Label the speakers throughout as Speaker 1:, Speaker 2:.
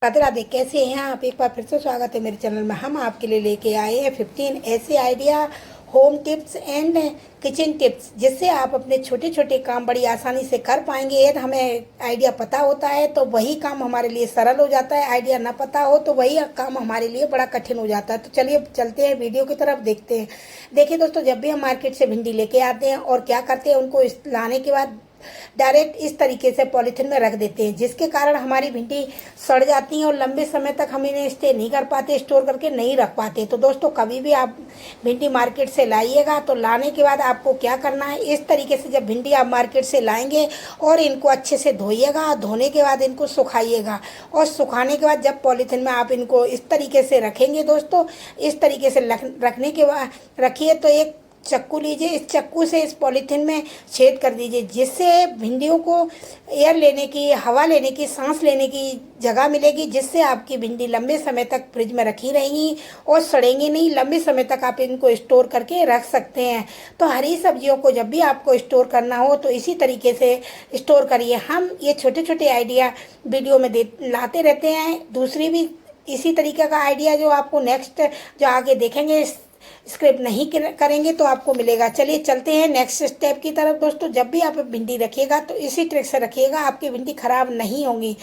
Speaker 1: राधे राधे। कैसे हैं आप? एक बार फिर से स्वागत है मेरे चैनल में। हम आपके लिए लेके आए हैं 15 ऐसे idea, home tips and kitchen tips, जिससे आप अपने छोटे छोटे काम बड़ी आसानी से कर पाएंगे। यदि हमें आइडिया पता होता है तो वही काम हमारे लिए सरल हो जाता है, आइडिया ना पता हो तो वही काम हमारे लिए बड़ा कठिन हो जाता है। तो चलिए चलते हैं वीडियो की तरफ, देखते हैं। देखिए दोस्तों, जब भी हम मार्केट से भिंडी लेके आते हैं और क्या करते हैं, उनको लाने के बाद डायरेक्ट इस तरीके से पॉलीथिन में रख देते हैं, जिसके कारण हमारी भिंडी सड़ जाती है और लंबे समय तक हम इन्हें स्टे नहीं कर पाते, स्टोर करके नहीं रख पाते। तो दोस्तों, कभी भी आप भिंडी मार्केट से लाइएगा तो लाने के बाद आपको क्या करना है, इस तरीके से जब भिंडी आप मार्केट से लाएंगे और इनको अच्छे से धोइएगा, धोने के बाद इनको सुखाइएगा और सुखाने के बाद जब पॉलीथिन में आप इनको इस तरीके से रखेंगे दोस्तों, इस तरीके से रखने के बाद रखिए तो एक चक्कू लीजिए, इस चक्कू से इस पॉलीथिन में छेद कर दीजिए, जिससे भिंडियों को एयर लेने की, हवा लेने की, सांस लेने की जगह मिलेगी, जिससे आपकी भिंडी लंबे समय तक फ्रिज में रखी रहेंगी और सड़ेंगी नहीं। लंबे समय तक आप इनको स्टोर करके रख सकते हैं। तो हरी सब्जियों को जब भी आपको स्टोर करना हो तो इसी तरीके से स्टोर करिए। हम ये छोटे छोटे आइडिया वीडियो में लाते रहते हैं, दूसरी भी इसी तरीके का आइडिया जो आपको नेक्स्ट जो आगे देखेंगे स्क्रिप्ट नहीं करेंगे तो आपको मिलेगा। चलिए चलते हैं नेक्स्ट स्टेप की तरफ। दोस्तों, जब भी आप भिंडी रखिएगा तो इसी ट्रिक से रखिएगा, आपकी भिंडी खराब नहीं होंगी।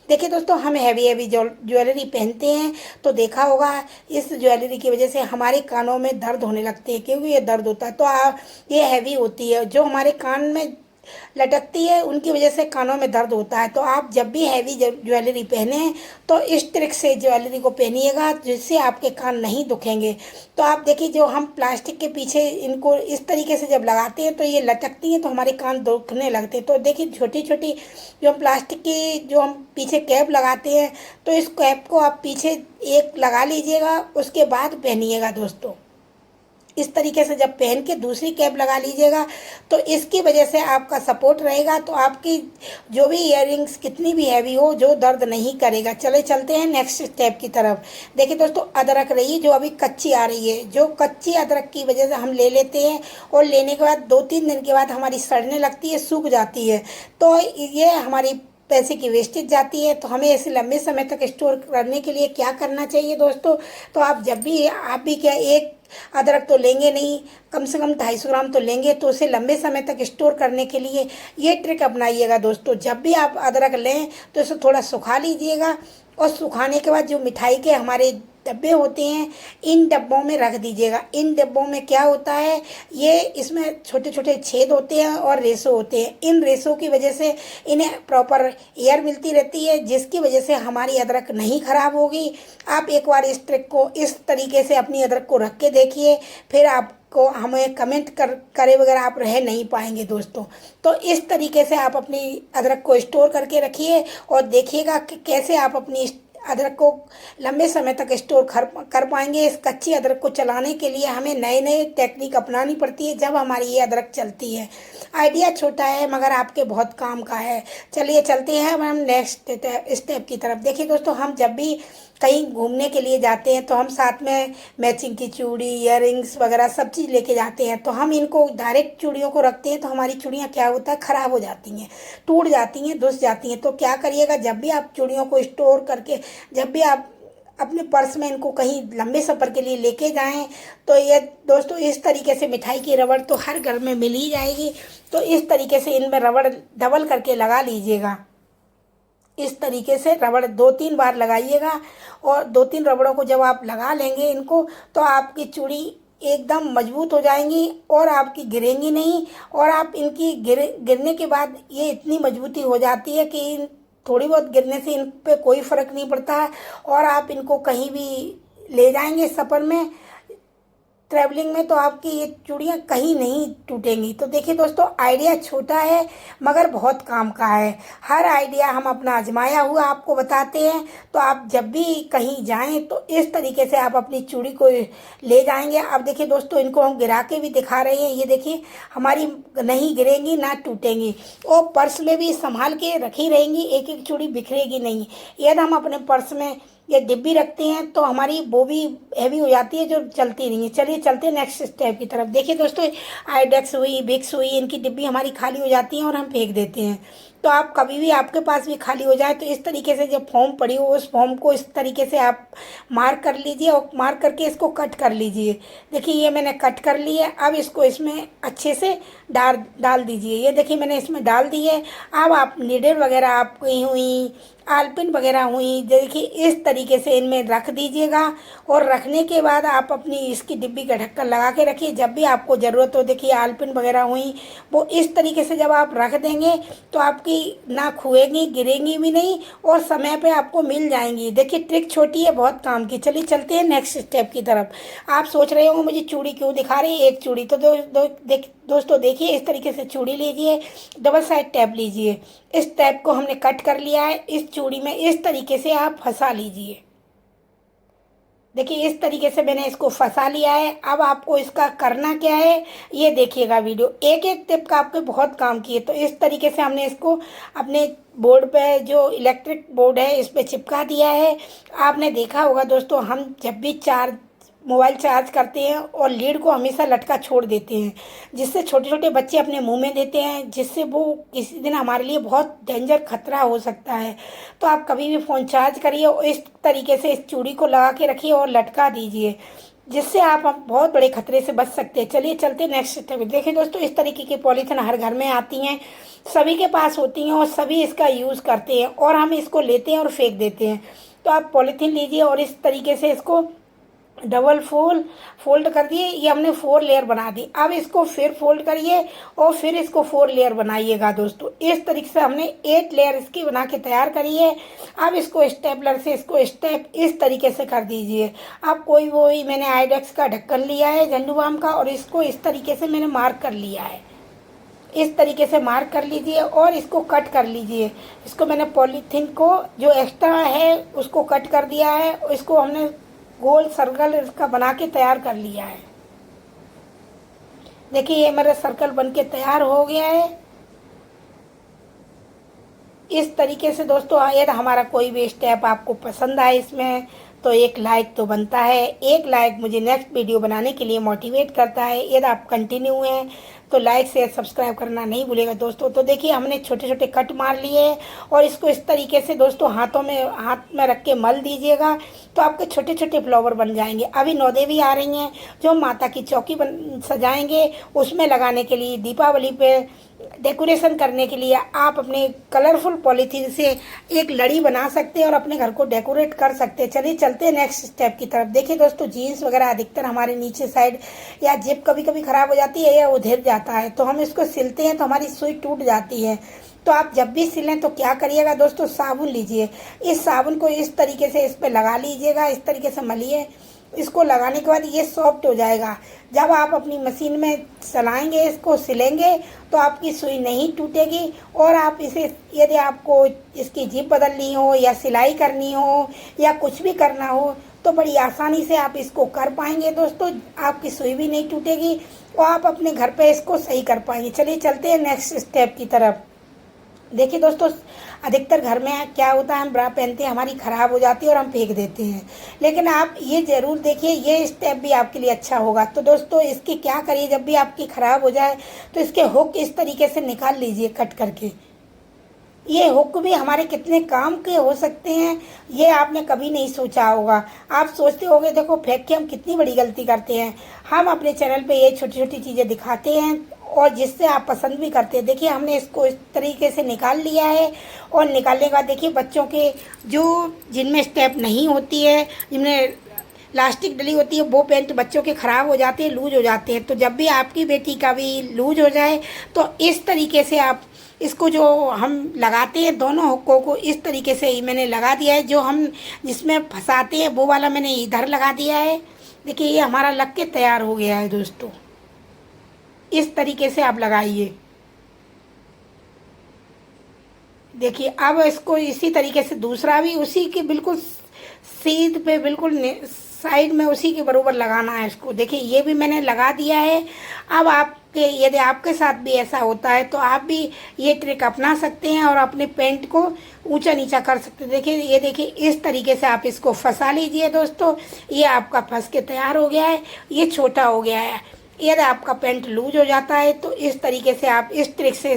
Speaker 1: देखिए दोस्तों, हम हैवी हैवी ज्वेलरी पहनते हैं तो देखा होगा इस ज्वेलरी की वजह से हमारे कानों में दर्द होने लगते हैं, क्योंकि ये दर्द होता है तो ये हैवी होती है, जो हमारे कान में लटकती है उनकी वजह से कानों में दर्द होता है। तो आप जब भी हैवी ज्वेलरी पहने तो इस ट्रिक से ज्वेलरी को पहनिएगा, जिससे आपके कान नहीं दुखेंगे। तो आप देखिए, जो हम प्लास्टिक के पीछे इनको इस तरीके से जब लगाते हैं तो ये लटकती हैं तो हमारे कान दुखने लगते हैं। तो देखिए, छोटी छोटी जो हम प्लास्टिक की जो हम पीछे कैप लगाते हैं, तो इस कैप को आप पीछे एक लगा लीजिएगा, उसके बाद पहनिएगा दोस्तों। इस तरीके से जब पहन के दूसरी कैप लगा लीजिएगा तो इसकी वजह से आपका सपोर्ट रहेगा, तो आपकी जो भी इयररिंग्स कितनी भी हैवी हो, जो दर्द नहीं करेगा। चले चलते हैं नेक्स्ट स्टेप की तरफ। देखिए दोस्तों, अदरक रही जो अभी कच्ची आ रही है, जो कच्ची अदरक की वजह से हम ले लेते हैं और लेने के बाद 2-3 दिन के बाद हमारी सड़ने लगती है, सूख जाती है, तो ये हमारी पैसे की वेस्टेज जाती है। तो हमें ऐसे लंबे समय तक स्टोर करने के लिए क्या करना चाहिए दोस्तों? तो आप जब भी, आप भी क्या, एक अदरक तो लेंगे नहीं, कम से कम 250 ग्राम तो लेंगे, तो उसे लंबे समय तक स्टोर करने के लिए ये ट्रिक अपनाइएगा दोस्तों। जब भी आप अदरक लें तो इसे थोड़ा सुखा लीजिएगा और सुखाने के बाद जो मिठाई के हमारे डब्बे होते हैं, इन डब्बों में रख दीजिएगा। इन डब्बों में क्या होता है, ये इसमें छोटे छोटे छेद होते हैं और रेशो होते हैं। इन रेशो की वजह से इन्हें प्रॉपर एयर मिलती रहती है, जिसकी वजह से हमारी अदरक नहीं खराब होगी। आप एक बार इस ट्रिक को इस तरीके से अपनी अदरक को रख के देखिए, फिर आपको हमें कमेंट करे बगैर आप रह नहीं पाएंगे दोस्तों। तो इस तरीके से आप अपनी अदरक को स्टोर करके रखिए और देखिएगा कि कैसे आप अपनी अदरक को लंबे समय तक स्टोर कर पाएंगे। इस कच्ची अदरक को चलाने के लिए हमें नए नए टेक्निक अपनानी पड़ती है जब हमारी ये अदरक चलती है। आइडिया छोटा है मगर आपके बहुत काम का है। चलिए चलते हैं हम नेक्स्ट स्टेप की तरफ। देखिए दोस्तों, हम जब भी कहीं घूमने के लिए जाते हैं तो हम साथ में मैचिंग की चूड़ी, इयररिंग्स वगैरह सब चीज़ लेके जाते हैं। तो हम इनको डायरेक्ट चूड़ियों को रखते हैं तो हमारी चूड़ियाँ क्या होता है, ख़राब हो जाती हैं, टूट जाती हैं, धुस जाती हैं। तो क्या करिएगा, जब भी आप चूड़ियों को स्टोर करके, जब भी आप अपने पर्स में इनको कहीं लंबे सफ़र के लिए लेके जाएं, तो ये दोस्तों इस तरीके से मिठाई की रबड़ तो हर घर में मिल ही जाएगी, तो इस तरीके से इनमें रबड़ डबल करके लगा लीजिएगा। इस तरीके से रबड़ 2-3 बार लगाइएगा और 2-3 रबड़ों को जब आप लगा लेंगे इनको, तो आपकी चूड़ी एकदम मजबूत हो जाएंगी और आपकी गिरेंगी नहीं। और आप इनकी गिरने के बाद ये इतनी मजबूती हो जाती है कि थोड़ी बहुत गिरने से इन पे कोई फ़र्क नहीं पड़ता है और आप इनको कहीं भी ले जाएंगे सफ़र में, ट्रैवलिंग में, तो आपकी ये चूड़ियाँ कहीं नहीं टूटेंगी। तो देखिए दोस्तों, आइडिया छोटा है मगर बहुत काम का है। हर आइडिया हम अपना आजमाया हुआ आपको बताते हैं। तो आप जब भी कहीं जाएं तो इस तरीके से आप अपनी चूड़ी को ले जाएंगे। अब देखिए दोस्तों, इनको हम गिरा के भी दिखा रहे हैं, ये देखिए हमारी नहीं गिरेंगी ना टूटेंगी और पर्स में भी संभाल के रखी रहेंगी, एक एक चूड़ी बिखरेगी नहीं। यदि हम अपने पर्स में ये डिब्बी रखते हैं तो हमारी वो भी हैवी हो जाती है, जो चलती नहीं है। चलिए चलते हैं नेक्स्ट स्टेप की तरफ। देखिए दोस्तों, आइडेक्स हुई, विक्स हुई, इनकी डिब्बी हमारी खाली हो जाती है और हम फेंक देते हैं। तो आप कभी भी आपके पास भी खाली हो जाए तो इस तरीके से जब फॉर्म पड़ी हो उस फॉर्म को इस तरीके से आप मार्क कर लीजिए और मार्क करके इसको कट कर लीजिए। देखिए ये मैंने कट कर ली है। अब इसको इसमें अच्छे से डाल डाल दीजिए। ये देखिए मैंने इसमें डाल दी है। अब आप नीडल वगैरह आपकी हुई, आलपिन वगैरह हुई, देखिए इस तरीके से इनमें रख दीजिएगा। और रखने के बाद आप अपनी इसकी डिब्बी का ढक्कन लगा के रखिए। जब भी आपको ज़रूरत हो, देखिए आलपिन वगैरह हुई वो इस तरीके से जब आप रख देंगे तो आपकी ना खुएंगी, गिरेंगी भी नहीं और समय पे आपको मिल जाएंगी। देखिए ट्रिक छोटी है, बहुत काम की। चलिए चलते हैं नेक्स्ट स्टेप की तरफ। आप सोच रहे होंगे मुझे चूड़ी क्यों दिखा रही है, एक चूड़ी तो दोस्तों देखिए इस तरीके से चूड़ी लीजिए, डबल साइड टैप लीजिए। इस टैप को हमने कट कर लिया है। इस चूड़ी में इस तरीके से आप फंसा लीजिए। देखिए इस तरीके से मैंने इसको फंसा लिया है। अब आपको इसका करना क्या है ये देखिएगा वीडियो, एक एक टिप का आपके बहुत काम किए। तो इस तरीके से हमने इसको अपने बोर्ड पे, जो इलेक्ट्रिक बोर्ड है, इस पे चिपका दिया है। आपने देखा होगा दोस्तों, हम जब भी मोबाइल चार्ज करते हैं और लीड को हमेशा लटका छोड़ देते हैं, जिससे छोटे छोटे बच्चे अपने मुंह में देते हैं, जिससे वो किसी दिन हमारे लिए बहुत डेंजर खतरा हो सकता है। तो आप कभी भी फ़ोन चार्ज करिए और इस तरीके से इस चूड़ी को लगा के रखिए और लटका दीजिए, जिससे आप बहुत बड़े खतरे से बच सकते हैं। चलिए चलते नेक्स्ट स्टेप। देखिए दोस्तों इस तरीके की पॉलीथिन हर घर में आती हैं, सभी के पास होती हैं और सभी इसका यूज़ करते हैं और हम इसको लेते हैं और फेंक देते हैं। तो आप पॉलीथिन लीजिए और इस तरीके से इसको डबल फोल्ड कर दिए। ये हमने 4 लेयर बना दी। अब इसको फिर फोल्ड करिए और फिर इसको 4 लेयर बनाइएगा दोस्तों। इस तरीके से हमने 8 लेयर इसकी बना के तैयार करी है। अब इसको स्टेपलर से इसको स्टेप इस तरीके से कर दीजिए। अब वही मैंने आइडेक्स का ढक्कन लिया है झंडू बाम का और इसको इस तरीके से मैंने मार्क कर लिया है। इस तरीके से मार्क कर लीजिए और इसको कट कर लीजिए। इसको मैंने पॉलीथीन को जो एक्स्ट्रा है उसको कट कर दिया है और इसको हमने गोल सर्कल इसका बना के तैयार कर लिया है। देखिए ये मेरा सर्कल बन के तैयार हो गया है। इस तरीके से दोस्तों यदि हमारा कोई भी स्टेप आपको पसंद आए इसमें तो एक लाइक तो बनता है। एक लाइक मुझे नेक्स्ट वीडियो बनाने के लिए मोटिवेट करता है। यदि आप कंटिन्यू हैं तो लाइक शेयर सब्सक्राइब करना नहीं भूलेगा दोस्तों। तो देखिए हमने छोटे छोटे कट मार लिए और इसको इस तरीके से दोस्तों हाथ में रख के मल दीजिएगा तो आपके छोटे छोटे फ्लावर बन जाएंगे। अभी नौदेवी आ रही हैं जो माता की चौकी सजाएंगे, उसमें लगाने के लिए, दीपावली पे डेकोरेशन करने के लिए आप अपने कलरफुल पॉलीथीन से एक लड़ी बना सकते हैं और अपने घर को डेकोरेट कर सकते हैं। चलिए चलते हैं नेक्स्ट स्टेप की तरफ। देखिए दोस्तों जीन्स वगैरह अधिकतर हमारे नीचे साइड या जेब कभी कभी ख़राब हो जाती है या उधर जाता है, तो हम इसको सिलते हैं तो हमारी सुई टूट जाती है। तो आप जब भी सिलें तो क्या करिएगा दोस्तों, साबुन लीजिए। इस साबुन को इस तरीके से इस पर लगा लीजिएगा, इस तरीके से मलिए। इसको लगाने के बाद ये सॉफ्ट हो जाएगा। जब आप अपनी मशीन में चलाएंगे, इसको सिलेंगे तो आपकी सुई नहीं टूटेगी। और आप इसे यदि आपको इसकी जिप बदलनी हो या सिलाई करनी हो या कुछ भी करना हो तो बड़ी आसानी से आप इसको कर पाएंगे दोस्तों। आपकी सुई भी नहीं टूटेगी और आप अपने घर पे इसको सही कर पाएंगे। चलिए चलते हैं नेक्स्ट स्टेप की तरफ। देखिए दोस्तों अधिकतर घर में क्या होता है, हम ब्रा पहनते हैं, हमारी ख़राब हो जाती है और हम फेंक देते हैं। लेकिन आप ये ज़रूर देखिए, ये स्टेप भी आपके लिए अच्छा होगा। तो दोस्तों इसकी क्या करिए, जब भी आपकी ख़राब हो जाए तो इसके हुक इस तरीके से निकाल लीजिए कट करके। ये हुक भी हमारे कितने काम के हो सकते हैं ये आपने कभी नहीं सोचा होगा। आप सोचते होंगे देखो फेंक के हम कितनी बड़ी गलती करते हैं। हम अपने चैनल पे ये छोटी छोटी चीज़ें दिखाते हैं और जिससे आप पसंद भी करते हैं। देखिए हमने इसको इस तरीके से निकाल लिया है और निकालने के बाद देखिए बच्चों के जो जिनमें स्टेप नहीं होती है, जिनमें इलास्टिक डली होती है, वो पैंट बच्चों के ख़राब हो जाते हैं, लूज हो जाते हैं। तो जब भी आपकी बेटी का भी लूज हो जाए तो इस तरीके से आप इसको जो हम लगाते हैं दोनों हुक्कों को इस तरीके से ही मैंने लगा दिया है। जो हम जिसमें फंसाते हैं वो वाला मैंने इधर लगा दिया है। देखिए ये हमारा लग के तैयार हो गया है दोस्तों। इस तरीके से आप लगाइए। देखिए अब इसको इसी तरीके से दूसरा भी उसी के बिल्कुल सीध पे बिल्कुल साइड में उसी के बराबर लगाना है इसको। देखिए ये भी मैंने लगा दिया है। अब आपके यदि आपके साथ भी ऐसा होता है तो आप भी ये ट्रिक अपना सकते हैं और अपने पेंट को ऊंचा नीचा कर सकते हैं। देखिए ये देखिए इस तरीके से आप इसको फंसा लीजिए दोस्तों। ये आपका फंस के तैयार हो गया है। ये छोटा हो गया है। यदि आपका पेंट लूज हो जाता है तो इस तरीके से आप इस ट्रिक से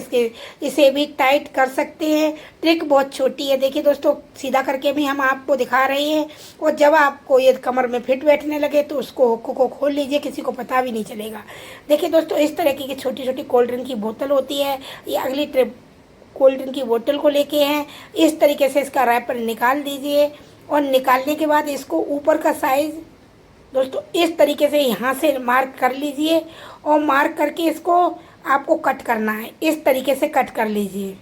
Speaker 1: इसे भी टाइट कर सकते हैं। ट्रिक बहुत छोटी है। देखिए दोस्तों, सीधा करके भी हम आपको दिखा रहे हैं, और जब आपको ये कमर में फिट बैठने लगे तो उसको हुक को खोल लीजिए, किसी को पता भी नहीं चलेगा। देखिए दोस्तों, इस तरह की छोटी छोटी कोल्ड ड्रिंक की बोतल होती है। ये अगली ट्रिप कोल्ड ड्रिंक की बोतल को लेके हैं। इस तरीके से इसका रैपर निकाल दीजिए, और निकालने के बाद इसको ऊपर का साइज़ दोस्तों इस तरीके से यहाँ से मार्क कर लीजिए, और मार्क करके इसको आपको कट करना है। इस तरीके से कट कर लीजिए।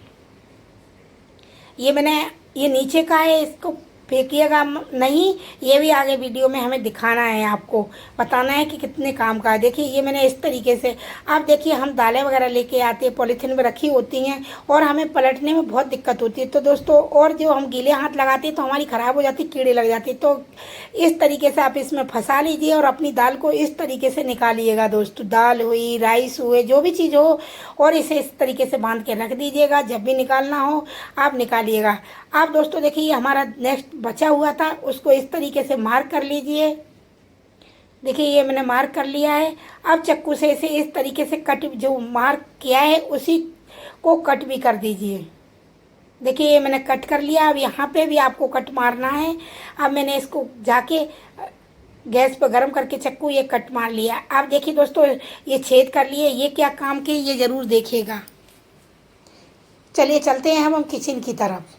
Speaker 1: ये नीचे का है, इसको फेंकिएगा नहीं। ये भी आगे वीडियो में हमें दिखाना है, आपको बताना है कि कितने काम का है। देखिए ये मैंने इस तरीके से, आप देखिए हम दालें वगैरह लेके आते हैं, पॉलीथीन में रखी होती हैं, और हमें पलटने में बहुत दिक्कत होती है। तो दोस्तों, और जो हम गीले हाथ लगाते हैं तो हमारी ख़राब हो जाती, कीड़े लग जाते। तो इस तरीके से आप इसमें फंसा लीजिए और अपनी दाल को इस तरीके से निकालिएगा। दोस्तों, दाल हुई, राइस हुए, जो भी चीज़ हो, और इसे इस तरीके से बांध के रख दीजिएगा। जब भी निकालना हो आप निकालिएगा। आप दोस्तों देखिए, हमारा नेक्स्ट बचा हुआ था, उसको इस तरीके से मार्क कर लीजिए। देखिए ये मैंने मार्क कर लिया है। अब चक्कू से इसे इस तरीके से कट, जो मार्क किया है उसी को कट भी कर दीजिए। देखिए ये मैंने कट कर लिया। अब यहाँ पे भी आपको कट मारना है। अब मैंने इसको जाके गैस पर गर्म करके चक्कू ये कट मार लिया। अब देखिए दोस्तों, ये छेद कर लिए, ये क्या काम के, ये ज़रूर देखिएगा। चलिए चलते हैं हम किचन की तरफ।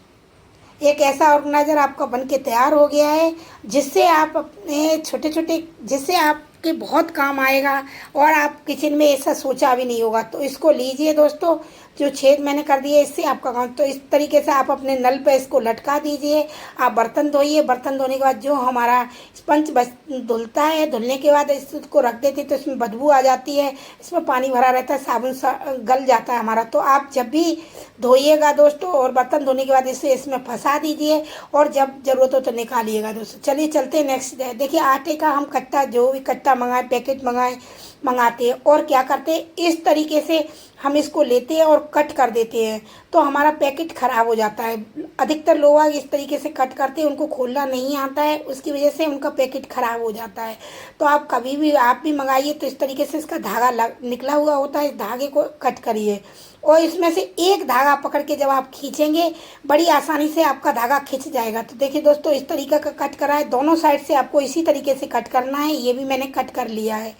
Speaker 1: एक ऐसा ऑर्गेनाइज़र आपका बन के तैयार हो गया है, जिससे आप अपने छोटे छोटे, जिससे आपके बहुत काम आएगा, और आप किचन में ऐसा सोचा भी नहीं होगा। तो इसको लीजिए दोस्तों, जो छेद मैंने कर दिए, इससे आपका काम। तो इस तरीके से आप अपने नल पे इसको लटका दीजिए। आप बर्तन धोइए। बर्तन धोने के बाद जो हमारा स्पंज धुलता है, धुलने के बाद इसको रख देते तो इसमें बदबू आ जाती है, इसमें पानी भरा रहता है, साबुन गल जाता है हमारा। तो आप जब भी धोइएगा दोस्तों, और बर्तन धोने के बाद इसे इसमें फंसा दीजिए, और जब ज़रूरत हो तो निकालिएगा दोस्तों। चलिए चलते हैं नेक्स्ट डे। देखिए आटे का हम कट्टा, जो भी कट्टा मंगाए, पैकेट मंगाते हैं, और क्या करते हैं, इस तरीके से हम इसको लेते हैं और कट कर देते हैं, तो हमारा पैकेट ख़राब हो जाता है। अधिकतर लोग इस तरीके से कट करते हैं, उनको खोलना नहीं आता है, उसकी वजह से उनका पैकेट ख़राब हो जाता है। तो आप कभी भी आप भी मंगाइए तो इस तरीके से इसका धागा निकला हुआ होता है, इस धागे को कट करिए, और इसमें से एक धागा पकड़ के जब आप खींचेंगे, बड़ी आसानी से आपका धागा खिंच जाएगा। तो देखिए दोस्तों, इस तरीके का कट करा है। दोनों साइड से आपको इसी तरीके से कट करना है। ये भी मैंने कट कर लिया है।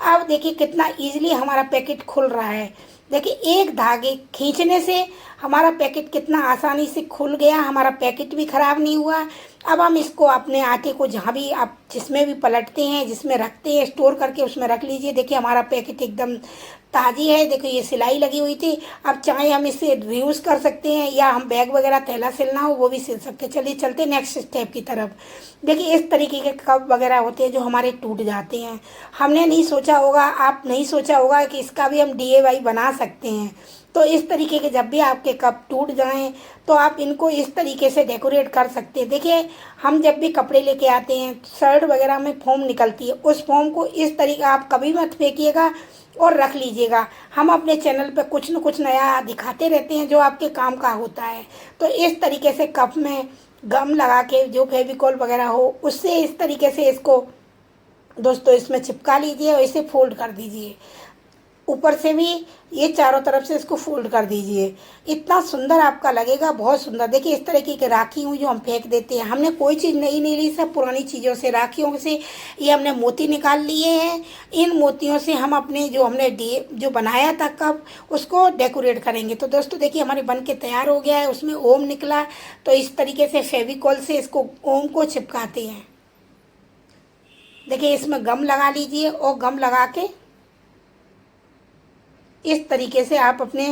Speaker 1: अब देखिए कितना इजीली हमारा पैकेट खुल रहा है। देखिए एक धागे खींचने से हमारा पैकेट कितना आसानी से खुल गया, हमारा पैकेट भी ख़राब नहीं हुआ। अब हम इसको अपने आटे को, जहाँ भी आप जिसमें भी पलटते हैं, जिसमें रखते हैं, स्टोर करके उसमें रख लीजिए। देखिए हमारा पैकेट एकदम ताज़ी है। देखिए ये सिलाई लगी हुई थी। अब चाहे हम इसे रीयूज़ कर सकते हैं, या हम बैग वगैरह थैला सिलना हो वो भी सिल सकते हैं। चलिए चलते नेक्स्ट स्टेप की तरफ। देखिए इस तरीके के कप वगैरह होते हैं जो हमारे टूट जाते हैं। हमने नहीं सोचा होगा, आप नहीं सोचा होगा कि इसका भी हम DIY बना सकते हैं। तो इस तरीके के जब भी आपके कप टूट जाएं तो आप इनको इस तरीके से डेकोरेट कर सकते हैं। देखिए हम जब भी कपड़े लेके आते हैं, शर्ट वगैरह में फोम निकलती है, उस फोम को इस तरीके आप कभी मत फेंकिएगा और रख लीजिएगा। हम अपने चैनल पे कुछ न कुछ नया दिखाते रहते हैं जो आपके काम का होता है। तो इस तरीके से कप में गम लगा के, जो फेविकॉल वगैरह हो, उससे इस तरीके से इसको दोस्तों इसमें चिपका लीजिए और इसे फोल्ड कर दीजिए। ऊपर से भी ये चारों तरफ से इसको फोल्ड कर दीजिए। इतना सुंदर आपका लगेगा, बहुत सुंदर। देखिए इस तरीके की राखी हुई जो हम फेंक देते हैं, हमने कोई चीज़ नई नहीं ली, सब पुरानी चीज़ों से, राखियों से ये हमने मोती निकाल लिए हैं। इन मोतियों से हम अपने जो बनाया था कप, उसको डेकोरेट करेंगे। तो दोस्तों देखिए हमारे बन के तैयार हो गया है। उसमें ओम निकला, तो इस तरीके से फेविकॉल से इसको ओम को चिपकाते हैं। देखिए इसमें गम लगा लीजिए, और गम लगा के इस तरीके से आप अपने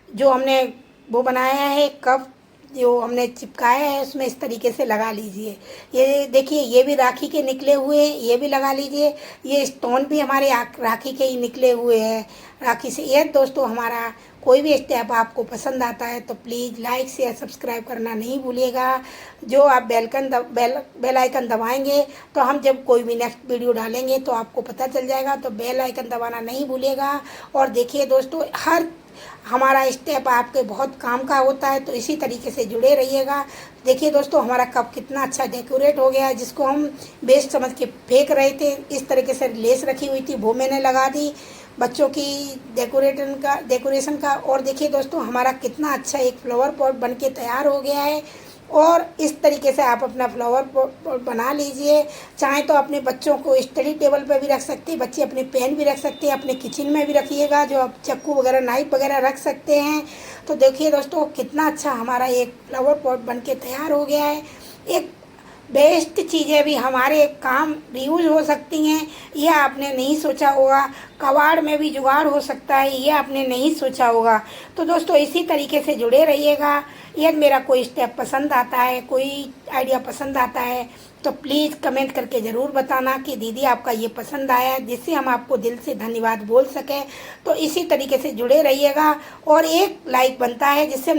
Speaker 1: जो हमने वो बनाया है कप, जो हमने चिपकाया है, उसमें इस तरीके से लगा लीजिए। ये देखिए ये भी राखी के निकले हुए हैं, ये भी लगा लीजिए। ये स्टोन भी हमारे राखी के ही निकले हुए हैं, राखी से। ये दोस्तों हमारा कोई भी स्टेप आपको पसंद आता है तो प्लीज़ लाइक शेयर सब्सक्राइब करना नहीं भूलिएगा। जो आप बेल आइकन दबाएंगे तो हम जब कोई भी नेक्स्ट वीडियो डालेंगे तो आपको पता चल जाएगा, तो बेल आइकन दबाना नहीं भूलिएगा। और देखिए दोस्तों, हर हमारा स्टेप आपके बहुत काम का होता है, तो इसी तरीके से जुड़े रहिएगा। देखिए दोस्तों, हमारा कप कितना अच्छा डेकोरेट हो गया है, जिसको हम वेस्ट समझ के फेंक रहे थे। इस तरीके से लेस रखी हुई थी, वो मैंने लगा दी बच्चों की डेकोरेशन का। और देखिए दोस्तों, हमारा कितना अच्छा एक फ्लावर पॉट बन के तैयार हो गया है। और इस तरीके से आप अपना फ्लावर पॉट बना लीजिए। चाहे तो अपने बच्चों को स्टडी टेबल पर भी रख सकते हैं, बच्चे अपने पेन भी रख सकते हैं, अपने किचन में भी रखिएगा, जो आप चाकू वगैरह नाइफ वगैरह रख सकते हैं। तो देखिए दोस्तों, कितना अच्छा हमारा एक फ्लावर पॉट बन के तैयार हो गया है। एक बेस्ट चीज़ें भी हमारे काम रीयूज हो सकती हैं, यह आपने नहीं सोचा होगा। कबाड़ में भी जुगाड़ हो सकता है, ये आपने नहीं सोचा होगा। तो दोस्तों, इसी तरीके से जुड़े रहिएगा। यदि मेरा कोई स्टेप पसंद आता है, कोई आइडिया पसंद आता है, तो प्लीज़ कमेंट करके ज़रूर बताना कि दीदी आपका ये पसंद आया, जिससे हम आपको दिल से धन्यवाद बोल सकें। तो इसी तरीके से जुड़े रहिएगा। और एक लाइक बनता है, जिससे